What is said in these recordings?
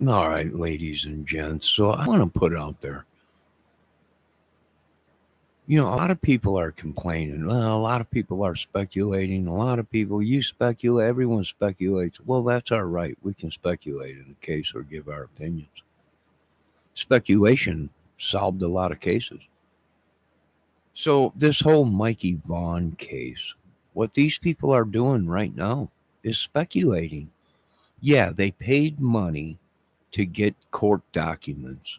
All right, ladies and gents. So I want to put it out there. A lot of people are complaining. Well, a lot of people are speculating. A lot of people, you speculate, everyone speculates. Well, that's our right. We can speculate in a case or give our opinions. Speculation solved a lot of cases. So, this whole Mikey Vaughn case, what these people are doing right now is speculating. Yeah, they paid money to get court documents,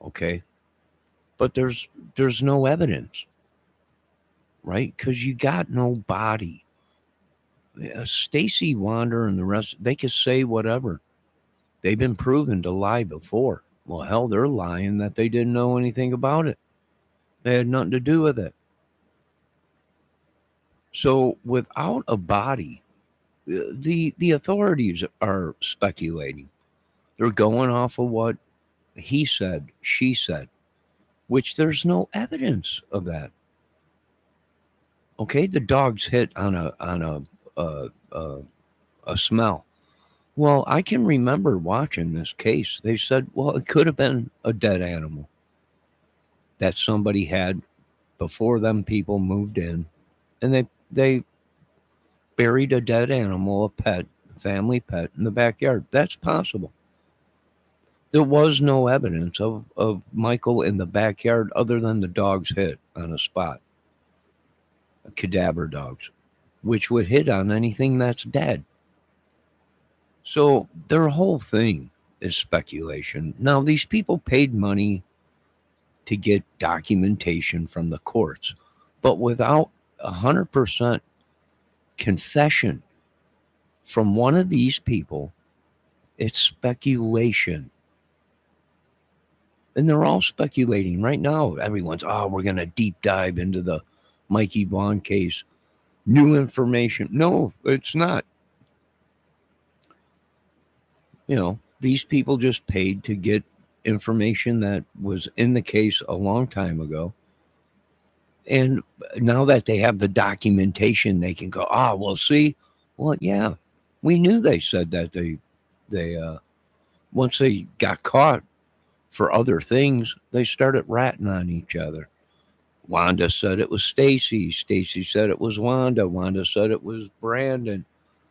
okay? But there's no evidence, right? Because you got no body. Stacy Wander and the rest, they could say whatever. They've been proven to lie before. Well, hell, they're lying that they didn't know anything about it. They had nothing to do with it. So without a body, the authorities are speculating. They're going off of what he said, she said, which there's no evidence of that. Okay, the dog's hit on a smell. Well, I can remember watching this case. They said, well, it could have been a dead animal that somebody had before them people moved in, and they buried a dead animal, a pet, a family pet, in the backyard. That's possible. There was no evidence of Michael in the backyard other than the dog's hit on a spot, cadaver dogs, which would hit on anything that's dead. So their whole thing is speculation. Now, these people paid money to get documentation from the courts, but without 100% confession from one of these people, it's speculation. And they're all speculating right now. Everyone's, oh, we're going to deep dive into the Mikey Vaughn case. New information. No, it's not. These people just paid to get information that was in the case a long time ago. And now that they have the documentation, they can go, well, see, well, yeah, we knew they said that they once they got caught for other things, they started ratting on each other. Wanda said it was Stacy. Stacy said it was Wanda. Wanda said it was Brandon.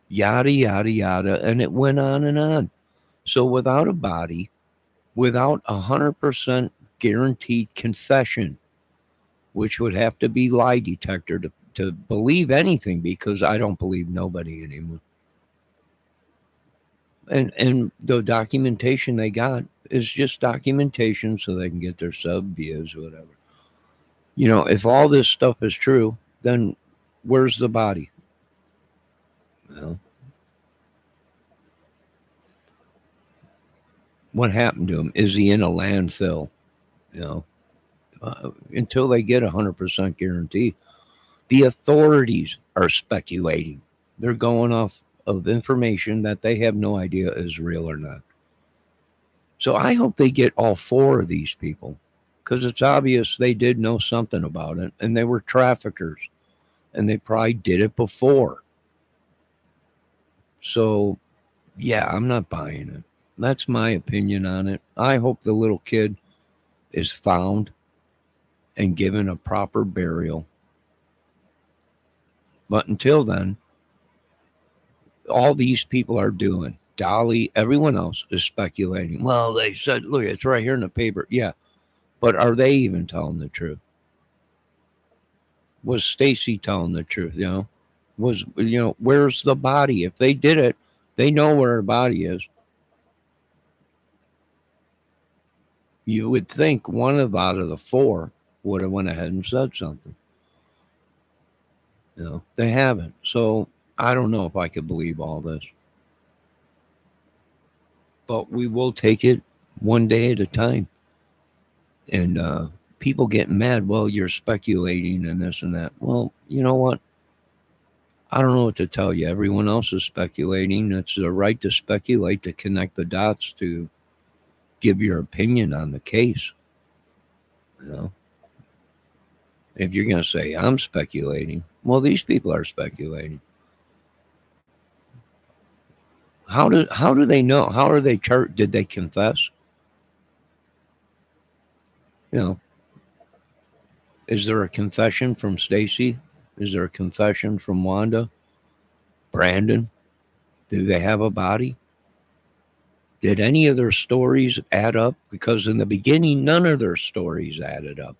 Yada, yada, yada. And it went on and on. So without a body, without 100% guaranteed confession, which would have to be lie detector to believe anything because I don't believe nobody anymore. And the documentation they got is just documentation so they can get their sub views or whatever. If all this stuff is true, then where's the body? Well, what happened to him? Is he in a landfill? You know, until they get 100% guarantee, the authorities are speculating. They're going off of information that they have no idea is real or not. So I hope they get all four of these people because it's obvious they did know something about it and they were traffickers and they probably did it before. So, yeah, I'm not buying it. That's my opinion on it. I hope the little kid is found and given a proper burial. But until then, all these people are doing, Dolly, everyone else is speculating. Well, they said, look, it's right here in the paper. Yeah. But are they even telling the truth? Was Stacy telling the truth? Where's the body? If they did it, they know where her body is. You would think one of out of the four would have went ahead and said something. They haven't. So I don't know if I could believe all this. But we will take it one day at a time. And people get mad. Well, you're speculating and this and that. Well, you know what? I don't know what to tell you. Everyone else is speculating. It's the right to speculate, to connect the dots, to give your opinion on the case. You know, if you're going to say I'm speculating, well, these people are speculating. How do they know? How are they charged? Did they confess? You know, is there a confession from Stacy? Is there a confession from Wanda? Brandon? Do they have a body? Did any of their stories add up? Because in the beginning, none of their stories added up.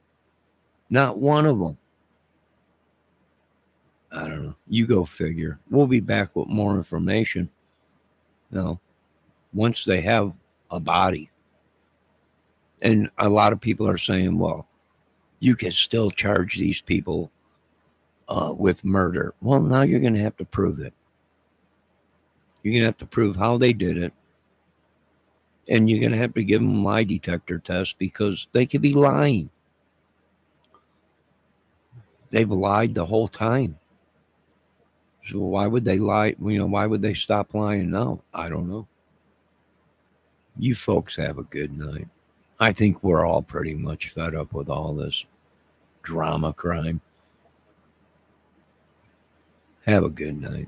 Not one of them. I don't know. You go figure. We'll be back with more information. You know, once they have a body. And a lot of people are saying, well, you can still charge these people with murder. Well, now you're going to have to prove it. You're going to have to prove how they did it. And you're going to have to give them lie detector tests because they could be lying. They've lied the whole time. So why would they lie? Why would they stop lying now? I don't know. You folks have a good night. I think we're all pretty much fed up with all this drama crime. Have a good night.